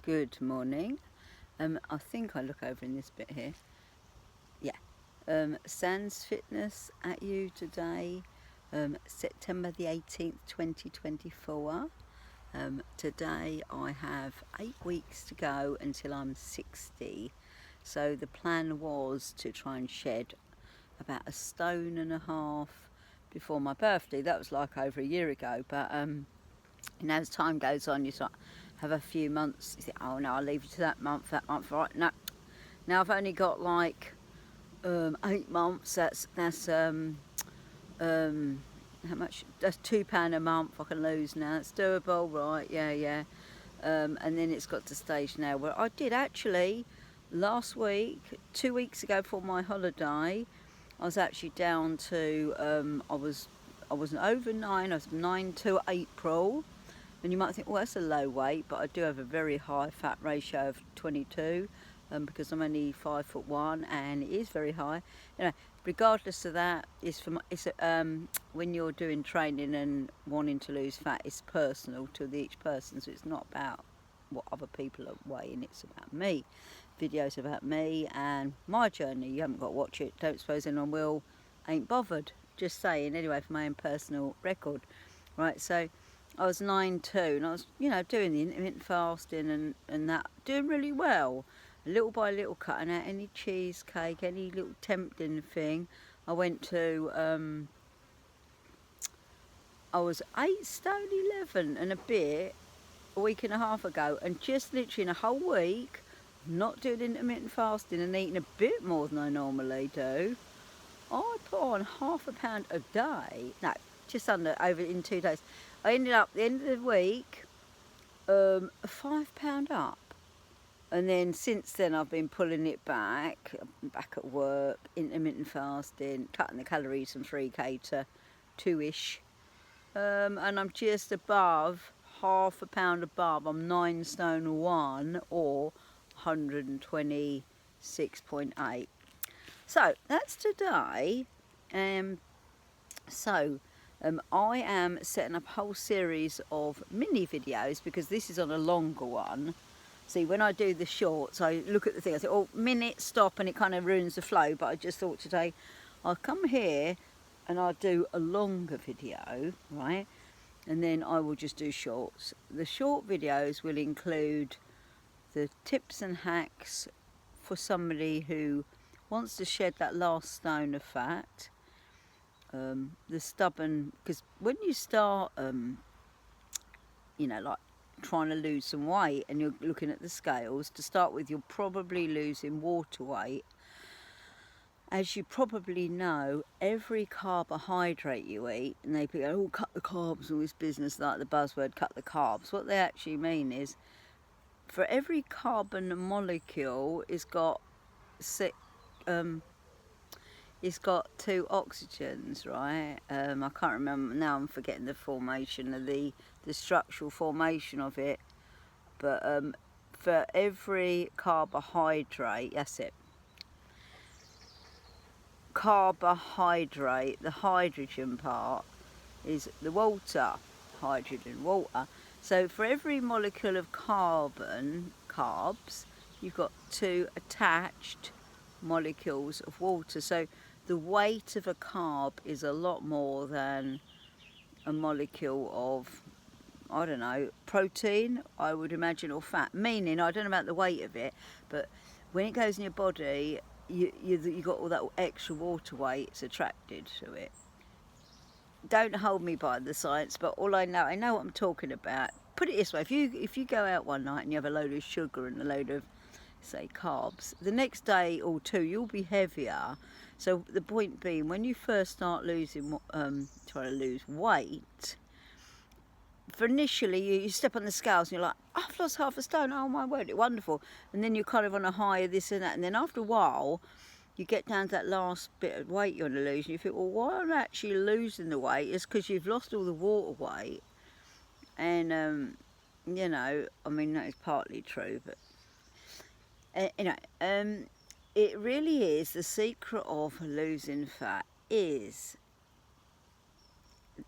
Good morning. I think I look over in this bit here. Yeah. Sans Fitness at you today, September the 18th, 2024. Today I have 8 weeks to go until I'm 60. So the plan was to try and shed about 1.5 stone before my birthday. That was like over a year ago, but as time goes on, you start have a few months. You think, oh no, I'll leave it to that month. Right? No, now I've only got like 8 months. That's how much? That's £2 a month I can lose now. It's doable, right? Yeah. And then it's got to stage now where I did actually last week, 2 weeks ago for my holiday. I was actually down to I wasn't over 9. I was 9 to April. And you might think, well, that's a low weight, but I do have a very high fat ratio of 22 because I'm only 5'1", and it is very high. You know, regardless of that, when you're doing training and wanting to lose fat, it's personal to each person, so it's not about what other people are weighing, it's about me. Videos about me and my journey. You haven't got to watch it, don't suppose anyone will, ain't bothered. Just saying, anyway, for my own personal record. Right, so I was 9'2", and I was, doing the intermittent fasting and that, doing really well. Little by little, cutting out any cheesecake, any little tempting thing. I went to, I was 8 stone 11 and a bit a week and a half ago, and just literally in a whole week, not doing intermittent fasting and eating a bit more than I normally do, I put on £0.5 pound a day. No, just under, over in 2 days. I ended up, at the end of the week, £5 up. And then since then I've been pulling it back at work, intermittent fasting, cutting the calories from 3k to 2-ish. And I'm just above, £0.5 pound above. I'm 9 stone 1 or 126.8. So that's today. I am setting up a whole series of mini videos because this is on a longer one. See, when I do the shorts, I look at the thing, I say, oh, minute, stop, and it kind of ruins the flow. But I just thought today, I'll come here and I'll do a longer video, right? And then I will just do shorts. The short videos will include the tips and hacks for somebody who wants to shed that last stone of fat. The stubborn, because when you start, like trying to lose some weight and you're looking at the scales, to start with, you're probably losing water weight. As you probably know, every carbohydrate you eat, and they go, oh, cut the carbs, all this business, like the buzzword, cut the carbs. What they actually mean is, for every carbon molecule, it's got 2 oxygens, right? I can't remember now. I'm forgetting the formation of the structural formation of it. But for every carbohydrate, that's it. Carbohydrate, the hydrogen part is the water. So for every molecule of carbs, you've got 2 attached molecules of water. So the weight of a carb is a lot more than a molecule of, I don't know, protein, I would imagine, or fat. Meaning, I don't know about the weight of it, but when it goes in your body, you got all that extra water weight, it's attracted to it. Don't hold me by the science, but all I know what I'm talking about. Put it this way, if you go out one night and you have a load of sugar and a load of, say, carbs, the next day or 2 you'll be heavier. So the point being, when you first start losing, trying to lose weight, for initially you step on the scales and you're like, I've lost 0.5 stone, oh my word, wonderful. And then you're kind of on a high of this and that, and then after a while you get down to that last bit of weight you want to lose, and you think, well, why I'm actually losing the weight is because you've lost all the water weight. And I mean, that is partly true, but it really is, the secret of losing fat is,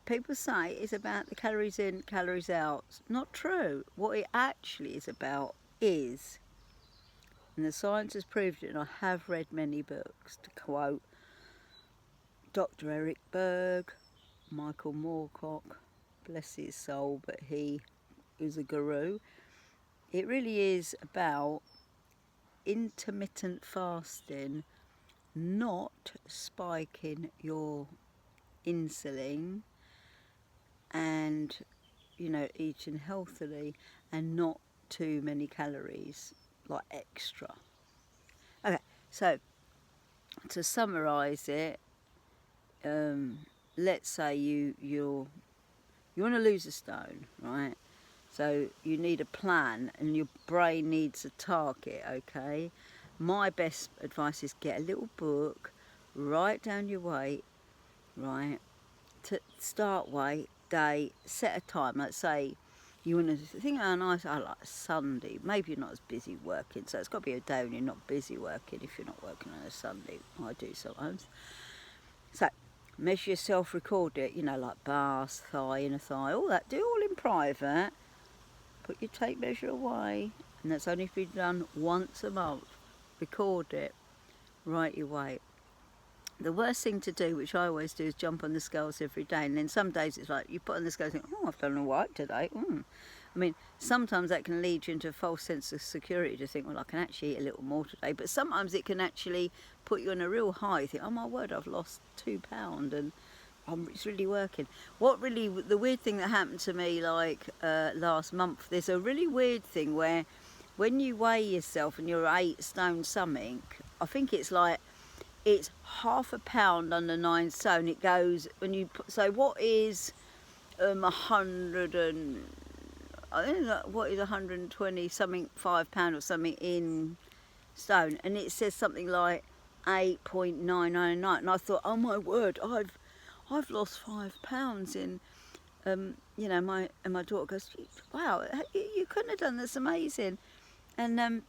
people say it's about the calories in, calories out. It's not true. What it actually is about is, and the science has proved it, and I have read many books, to quote Dr. Eric Berg, Michael Moorcock, bless his soul, but he is a guru. It really is about intermittent fasting, not spiking your insulin, and eating healthily and not too many calories, like extra. Okay, so to summarise it, let's say you want to lose a stone, right? So you need a plan and your brain needs a target, okay? My best advice is get a little book, write down your weight, right? To start weight, day, set a time. Let's say you want to think, oh, nice, I like Sunday. Maybe you're not as busy working, so it's got to be a day when you're not busy working if you're not working on a Sunday. I do sometimes. So measure yourself, record it, like bars, thigh, inner thigh, all that. Do all in private. Put your tape measure away, and that's only to be done once a month. Record it, write your weight. The worst thing to do, which I always do, is jump on the scales every day, and then some days it's like you put on the scales and think, oh, I've done all right today. I mean, sometimes that can lead you into a false sense of security to think, well, I can actually eat a little more today, but sometimes it can actually put you on a real high. You think, oh my word, I've lost 2 pounds, and it's really working. The weird thing that happened to me last month, there's a really weird thing where when you weigh yourself and you're 8 stone something, I think it's half a pound under 9 stone. It goes when you so what is 100 and I don't know what is 120 something £5 or something in stone, and it says something like 8.999, and I thought, oh my word, I've lost £5 in my daughter goes, wow, you couldn't have done this, amazing. And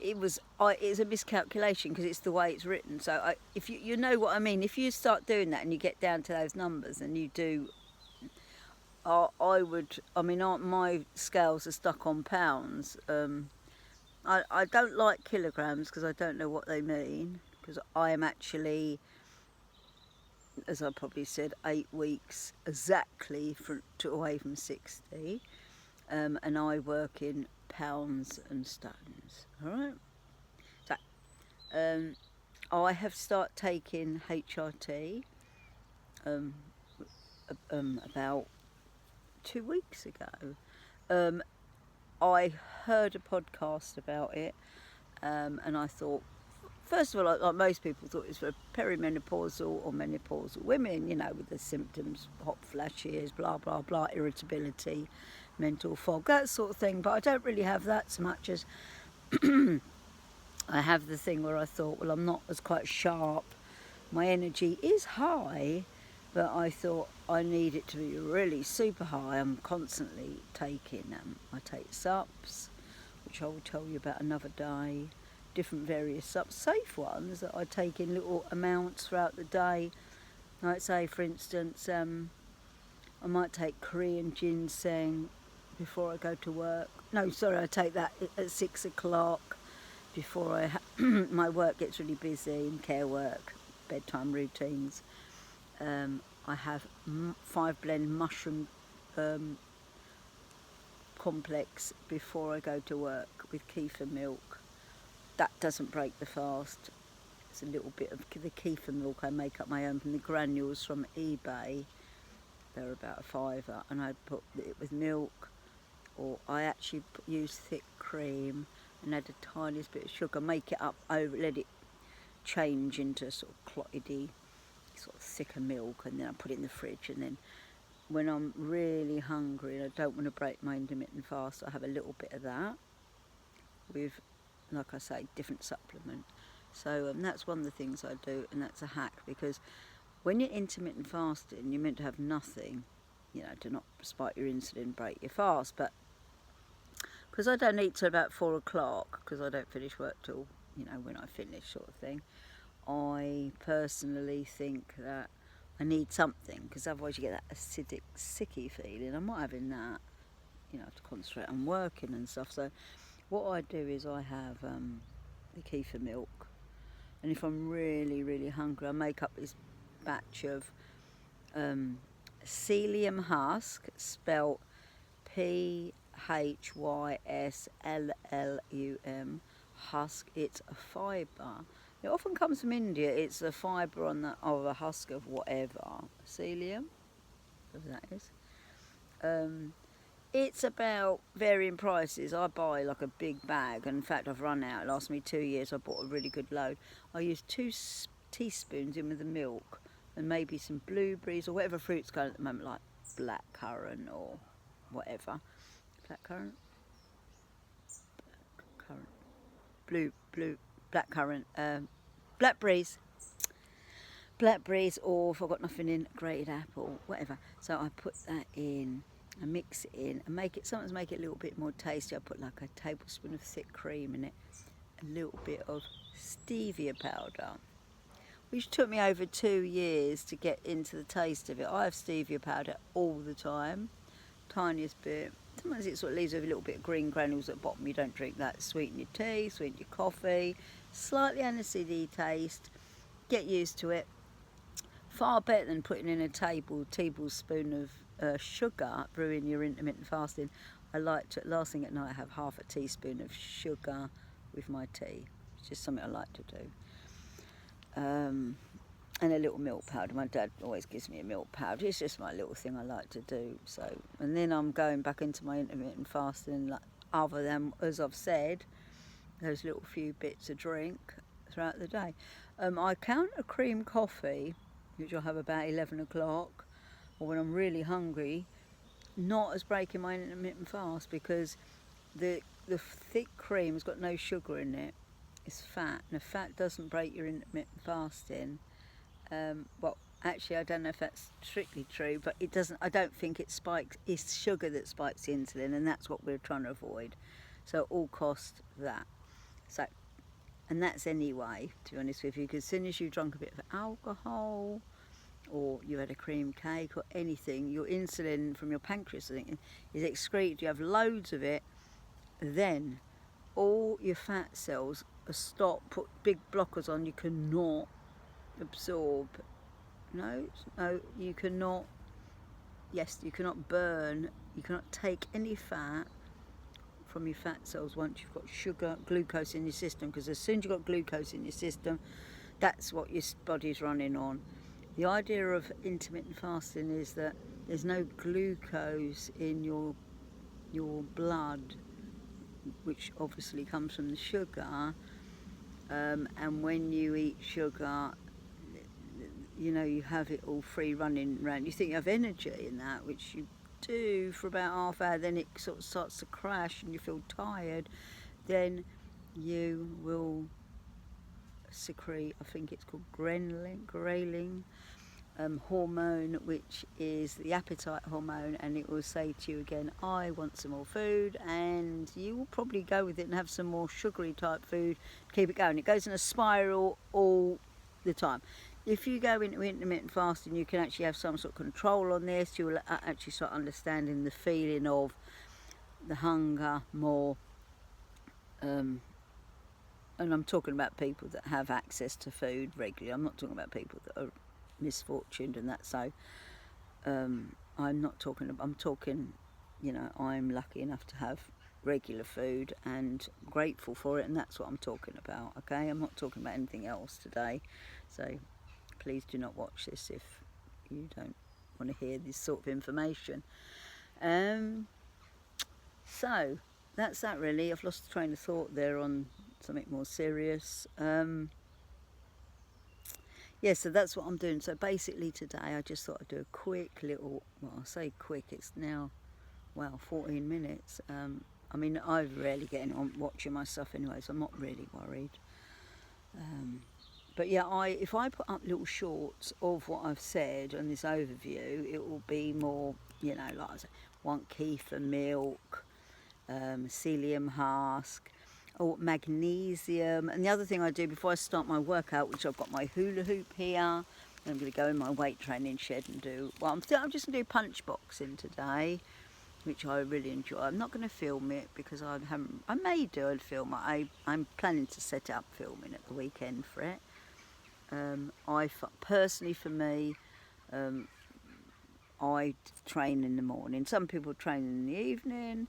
it was it's a miscalculation because it's the way it's written. So if you know what I mean, if you start doing that and you get down to those numbers and you do, my scales are stuck on pounds. I don't like kilograms because I don't know what they mean, because I am actually, as I probably said, 8 weeks exactly away from 60, and I work in pounds and stones. All right. So I have started taking HRT about 2 weeks ago. I heard a podcast about it, and I thought, first of all, like most people, thought it was for perimenopausal or menopausal women, with the symptoms, hot flashes, blah, blah, blah, irritability, mental fog, that sort of thing. But I don't really have that so much as I have the thing where I thought, well, I'm not as quite sharp. My energy is high, but I thought I need it to be really super high. I'm constantly taking I take SUPs, which I will tell you about another day. Different various SUPs, safe ones that I take in little amounts throughout the day. Like say, for instance, I might take Korean ginseng before I go to work. No, sorry, I take that at 6 o'clock before my work gets really busy in care work, bedtime routines. I have 5 blend mushroom complex before I go to work with kefir milk. That doesn't break the fast. It's a little bit of the kefir milk I make up my own from the granules from eBay. They're about a £5, and I put it with milk, or I actually use thick cream and add a tiniest bit of sugar, make it up over, let it change into sort of clotty, sort of thicker milk, and then I put it in the fridge. And then when I'm really hungry and I don't want to break my intermittent fast, I have a little bit of that with, like I say, different supplement. So that's one of the things I do, and that's a hack, because when you're intermittent fasting, you're meant to have nothing, to not spike your insulin, break your fast. But because I don't eat till about 4 o'clock, because I don't finish work till, when I finish, sort of thing, I personally think that I need something, because otherwise you get that acidic, sicky feeling. I'm not having that. you know, have to concentrate on working and stuff. So what I do is I have the kefir milk, and if I'm really, really hungry, I make up this batch of psyllium husk, spelt PHYSLLUM, husk. It's a fibre. It often comes from India. It's a fibre on the of a husk of whatever, psyllium, whatever that is. It's about varying prices. I buy like a big bag, and in fact I've run out. It lasts me 2 years. I bought a really good load. I use 2 teaspoons in with the milk, and maybe some blueberries or whatever fruit's going at the moment, like blackcurrant or whatever. Blackcurrant, blackcurrant, blackberries, or if I've got nothing in, grated apple, whatever. So I put that in, I mix it in, and sometimes make it a little bit more tasty. I put like a tablespoon of thick cream in it, a little bit of stevia powder, which took me over 2 years to get into the taste of it. I have stevia powder all the time, tiniest bit. Sometimes it sort of leaves with a little bit of green granules at the bottom. You don't drink that. Sweeten your tea, sweeten your coffee. Slightly aniseedy taste. Get used to it. Far better than putting in a tablespoon of sugar, brewing your intermittent fasting. I like to, last thing at night, I have half a teaspoon of sugar with my tea. It's just something I like to do. And a little milk powder. My dad always gives me a milk powder. It's just my little thing I like to do. So, and then I'm going back into my intermittent fasting, like, other than, as I've said, those little few bits of drink throughout the day. I count a cream coffee, which I'll have about 11 o'clock, or when I'm really hungry, not as breaking my intermittent fast, because the thick cream has got no sugar in it. It's fat, and the fat doesn't break your intermittent fasting. Well, actually, I don't know if that's strictly true, but it doesn't. I don't think it spikes. It's sugar that spikes the insulin, and that's what we're trying to avoid. So, at all cost, that. So, and that's anyway, to be honest with you, because as soon as you've drunk a bit of alcohol, or you had a cream cake or anything, your insulin from your pancreas, I think, is excreted. You have loads of it, then all your fat cells are stopped. Put big blockers on. You cannot absorb. No, you cannot. Yes, you cannot burn. You cannot take any fat from your fat cells once you've got glucose in your system, because as soon as you've got glucose in your system, that's what your body's running on. The idea of intermittent fasting is that there's no glucose in your blood, which obviously comes from the sugar, and when you eat sugar, you know, you have it all free running around. You think you have energy in that, which you do for about half hour, then it sort of starts to crash and you feel tired. Then you will secrete, I think it's called ghrelin hormone, which is the appetite hormone, and it will say to you again, I want some more food, and you will probably go with it and have some more sugary type food to keep it going. It goes in a spiral all the time. If you go into intermittent fasting, you can actually have some sort of control on this. You will actually start understanding the feeling of the hunger more. And I'm talking about people that have access to food regularly. I'm not talking about people that are misfortuned and that. So I'm talking, you know, I'm lucky enough to have regular food and grateful for it, and that's what I'm talking about. Okay, I'm not talking about anything else today. So please do not watch this if you don't want to hear this sort of information. So that's that really. I've lost the train of thought there on something more serious. Yeah, so that's what I'm doing. So basically today I just thought I'd do a quick little, well, I say quick, it's now, well, 14 minutes. I mean, I rarely get on watching my stuff anyway, so I'm not really worried. But yeah, if I put up little shorts of what I've said on this overview, it will be more, you know, like I said, want kefir milk, psyllium husk, or magnesium. And the other thing I do before I start my workout, which I've got my hula hoop here, I'm going to go in my weight training shed and do, well, I'm just going to do punch boxing today. which I really enjoy. I'm not going to film it because I haven't. I may do a film. I'm planning to set up filming at the weekend for it. Personally, for me, I train in the morning. Some people train in the evening.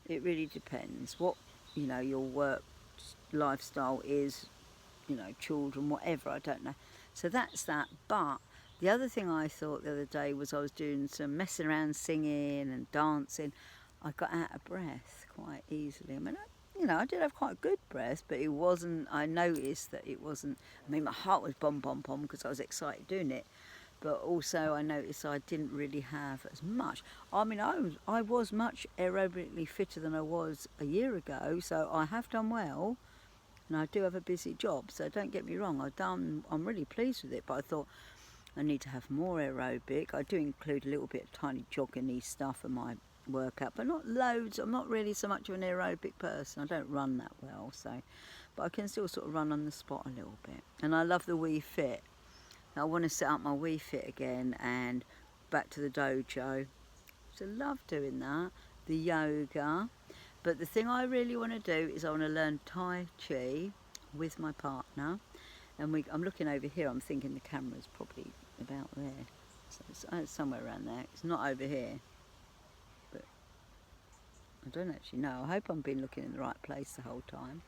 It really depends what your work lifestyle is. Children, whatever. I don't know. So that's that. But the other thing I thought the other day was I was doing some messing around, singing and dancing. I got out of breath quite easily. I mean, I did have quite a good breath, but it wasn't. I noticed that it wasn't. I mean, my heart was bom bom bom because I was excited doing it. But also I noticed I didn't really have as much. I mean, I was much aerobically fitter than I was a year ago, so I have done well, and I do have a busy job, so don't get me wrong, I'm really pleased with it, but I thought I need to have more aerobic. I do include a little bit of tiny jogging-y stuff in my workout, but not loads. I'm not really so much of an aerobic person. I don't run that well, but I can still sort of run on the spot a little bit. And I love the Wii Fit. I want to set up my Wii Fit again and back to the dojo. So I love doing that, the yoga. But the thing I really want to do is I want to learn Tai Chi with my partner. And I'm looking over here, I'm thinking the camera's probably about there. So it's somewhere around there. It's not over here. But I don't actually know. I hope I've been looking in the right place the whole time.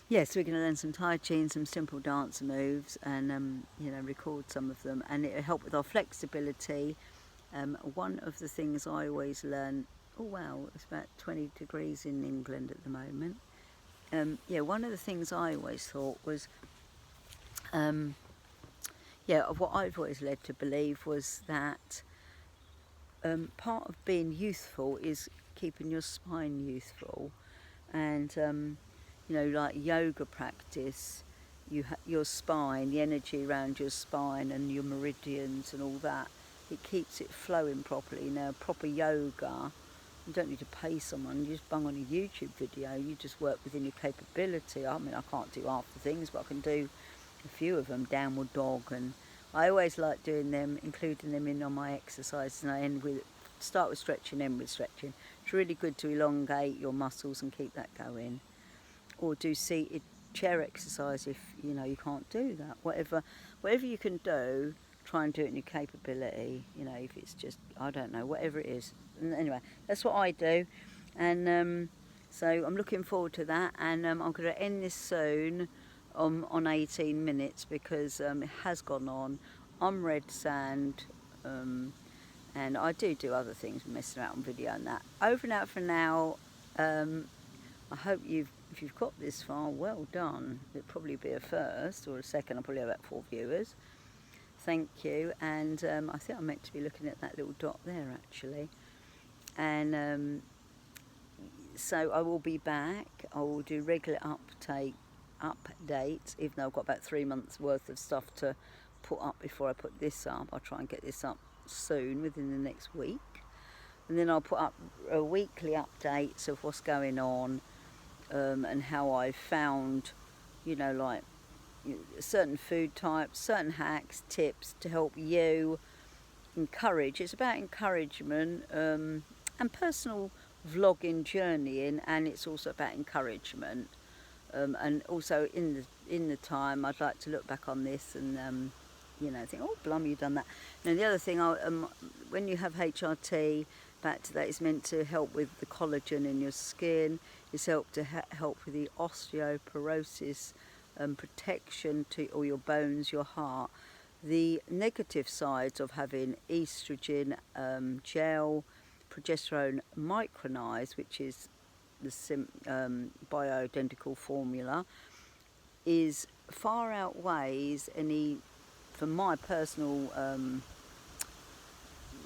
Yes, we're going to learn some Tai Chi and some simple dance moves and, record some of them. And it'll help with our flexibility. One of the things I always learn, oh wow, it's about 20 degrees in England at the moment. One of the things I always thought was, what I've always led to believe was that part of being youthful is keeping your spine youthful. And like yoga practice, your spine, the energy around your spine and your meridians and all that, it keeps it flowing properly. Now, proper yoga, you don't need to pay someone, you just bung on a YouTube video, you just work within your capability. I mean, I can't do half the things, but I can do a few of them, downward dog, and I always like doing them, including them in on my exercises, and I start with stretching, end with stretching. It's really good to elongate your muscles and keep that going. Or do seated chair exercise if you can't do that. Whatever you can do, try and do it in your capability. If it's just, I don't know, whatever it is. And anyway, that's what I do, and so I'm looking forward to that. And I'm going to end this soon on 18 minutes because it has gone on. I'm red sand, and I do other things, messing around on video and that. Over and out for now. I hope if you've got this far, well done. It'll probably be a first or a second. I'll probably have about 4 viewers. Thank you. And I think I'm meant to be looking at that little dot there actually. And so I will be back. I will do regular updates, even though I've got about 3 months worth of stuff to put up before I put this up. I'll try and get this up soon, within the next week. And then I'll put up weekly updates of what's going on. And how I found, certain food types, certain hacks, tips to help you encourage. It's about encouragement and personal vlogging, journeying, and it's also about encouragement. And also in the time, I'd like to look back on this and think, oh, blimey, you've done that. Now the other thing, when you have HRT, back to that, it's meant to help with the collagen in your skin. It's help with the osteoporosis, protection to all your bones, your heart. The negative sides of having estrogen gel, progesterone micronized, which is the bioidentical formula, is far outweighs any, for my personal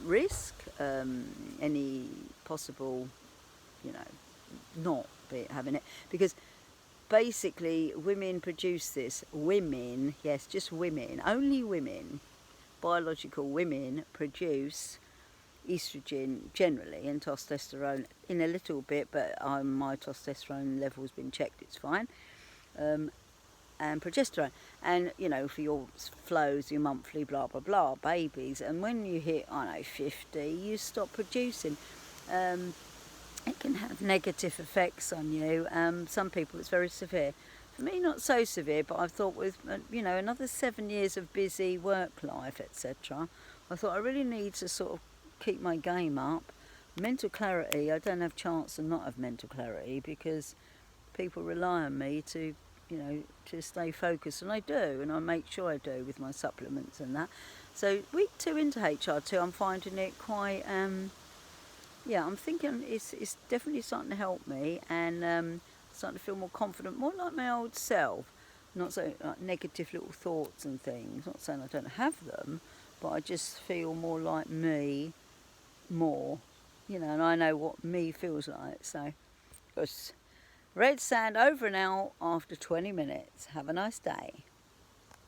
risk, any possible, not having it, because basically women produce this. Women, yes, just women, only women, biological women produce estrogen generally and testosterone in a little bit, but my testosterone level has been checked, it's fine. And progesterone, and for your flows, your monthly blah blah blah babies, and when you hit 50, you stop producing. it can have negative effects on you. Some people it's very severe. For me, not so severe, but I thought with, you know, another 7 years of busy work life, etc., I thought I really need to sort of keep my game up. Mental clarity, I don't have chance to not have mental clarity because people rely on me to, you know, to stay focused, and I do, and I make sure I do with my supplements and that. So week 2 into HRT, I'm finding it quite, yeah, I'm thinking it's definitely starting to help me, and starting to feel more confident, more like my old self. Not so like negative little thoughts and things. Not saying I don't have them, but I just feel more like me, more, you know, and I know what me feels like. So, just red sand over and out after 20 minutes. Have a nice day.